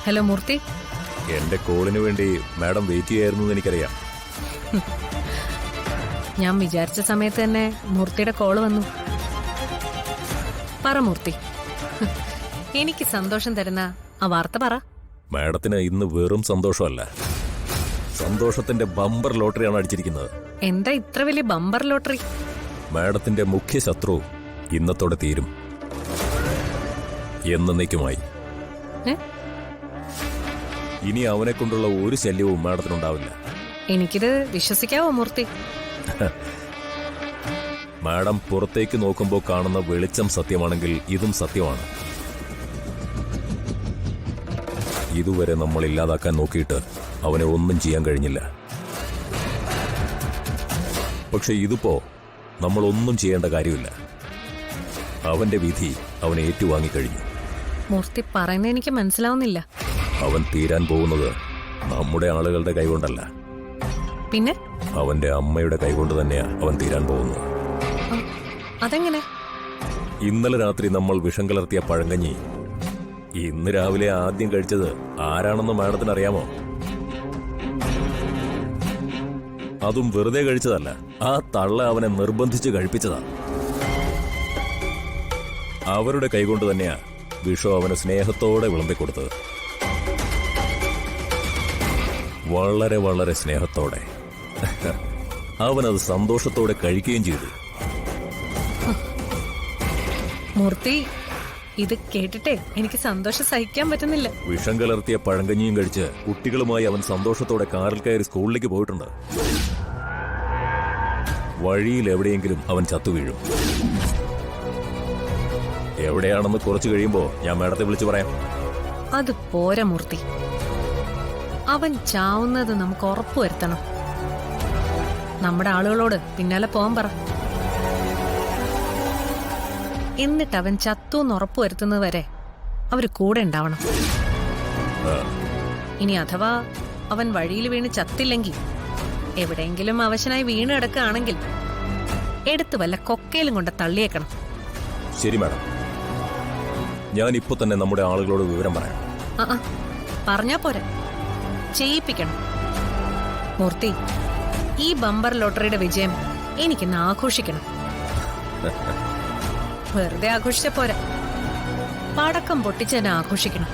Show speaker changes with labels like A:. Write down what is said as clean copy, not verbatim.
A: Hello മൂർത്തി.
B: എന്റെ കോളിന് വേണ്ടി madam wait ചെയ്യായിരുന്നു എന്ന് എനിക്കറിയാം.
A: ഞാൻ വിചാരിച്ച സമയത്ത് തന്നെ മൂർത്തിയുടെ കോള് വന്നു. പറ മൂർത്തി, എനിക്ക് സന്തോഷം തരുന്ന ആ വാർത്ത പറ.
B: മാഡത്തിന് ഇന്ന് വെറും സന്തോഷമല്ല, സന്തോഷത്തിന്റെ ബമ്പർ ലോട്ടറിയാണ് അടിച്ചിരിക്കുന്നത്.
A: എന്താ ഇത്ര വലിയ ബമ്പർ ലോട്ടറി?
B: മാഡത്തിന്റെ മുഖ്യ ശത്രു ഇന്നത്തോടെ തീരും, എന്നേക്കുമായി. ഇനി അവനെ കൊണ്ടുള്ള ഒരു ശല്യവും മാഡത്തിനുണ്ടാവില്ല.
A: എനിക്കിത് വിശ്വസിക്കാവോ മൂർത്തി?
B: മാഡം പുറത്തേക്ക് നോക്കുമ്പോൾ കാണുന്ന വെളിച്ചം സത്യമാണെങ്കിൽ ഇതും സത്യമാണ്. ഇതുവരെ നമ്മൾ ഇല്ലാതാക്കാൻ നോക്കിയിട്ട് അവനെ ഒന്നും ചെയ്യാൻ കഴിഞ്ഞില്ല. പക്ഷെ ഇതിപ്പോ നമ്മൾ ഒന്നും ചെയ്യേണ്ട കാര്യമില്ല. അവന്റെ വിധി അവൻ ഏറ്റുവാങ്ങിക്കഴിഞ്ഞു.
A: മൂർത്തി പറയുന്നത് എനിക്ക് മനസ്സിലാവുന്നില്ല.
B: അവൻ തീരാൻ പോകുന്നത് നമ്മുടെ ആളുകളുടെ കൈകൊണ്ടല്ല,
A: പിന്നെ
B: അവന്റെ അമ്മയുടെ കൈകൊണ്ട് തന്നെയാ അവൻ തീരാൻ പോകുന്നത്.
A: അതെങ്ങനെ?
B: ഇന്നലെ രാത്രി നമ്മൾ വിഷം കലർത്തിയ പഴങ്കഞ്ഞി ഇന്ന് രാവിലെ ആദ്യം കഴിച്ചത് ആരാണെന്ന് മാഡത്തിന് അറിയാമോ? അതും വെറുതെ കഴിച്ചതല്ല, ആ തള്ള അവനെ നിർബന്ധിച്ച് കഴിപ്പിച്ചതാ. അവരുടെ കൈകൊണ്ട് തന്നെയാ വിഷം അവന് സ്നേഹത്തോടെ വിളമ്പിക്കൊടുത്തത്. വളരെ വളരെ സ്നേഹത്തോടെ. അവനത് സന്തോഷത്തോടെ കഴിക്കുകയും ചെയ്തു.
A: മൂർത്തി, ഇത് കേട്ടിട്ടേ എനിക്ക് സന്തോഷം സഹിക്കാൻ പറ്റുന്നില്ല.
B: വിഷം കലർത്തിയ പഴങ്കഞ്ഞിയും കഴിച്ച് കുട്ടികളുമായി അവൻ സന്തോഷത്തോടെ കാറിൽ കയറി സ്കൂളിലേക്ക് പോയിട്ടുണ്ട്. വഴിയിൽ എവിടെയെങ്കിലും അവൻ ചത്തുവീഴും. എവിടെയാണെന്ന് കുറച്ചു കഴിയുമ്പോ ഞാൻ മാഡത്തെ വിളിച്ചു പറയാം.
A: അത് പോരാ മൂർത്തി, അവൻ ചാവുന്നത് നമുക്ക് ഉറപ്പുവരുത്തണം. നമ്മുടെ ആളുകളോട് പിന്നാലെ പോകാൻ പറ. എന്നിട്ട് അവൻ ചത്തുന്ന് ഉറപ്പുവരുത്തുന്നത് വരെ അവര് കൂടെ ഉണ്ടാവണം. ഇനി അഥവാ അവൻ വഴിയിൽ വീണ് ചത്തില്ലെങ്കിൽ, എവിടെയെങ്കിലും അവശനായി വീണ് കിടക്കുകയാണെങ്കിൽ എടുത്തു വല്ല കൊക്കയിലും കൊണ്ട് തള്ളിയേക്കണം.
B: ശരി മാഡം, ഞാൻ ഇപ്പൊ തന്നെ നമ്മുടെ ആളുകളോട് വിവരം പറയാം.
A: പറഞ്ഞാ പോരാ, ചെയ്യിപ്പിക്കണം. മൂർത്തി, ഈ ബമ്പർ ലോട്ടറിയുടെ വിജയം എനിക്കിന്ന് ആഘോഷിക്കണം. വെറുതെ ആഘോഷിച്ച പോരാ, പടക്കം പൊട്ടിച്ച് തന്നെ ആഘോഷിക്കണം.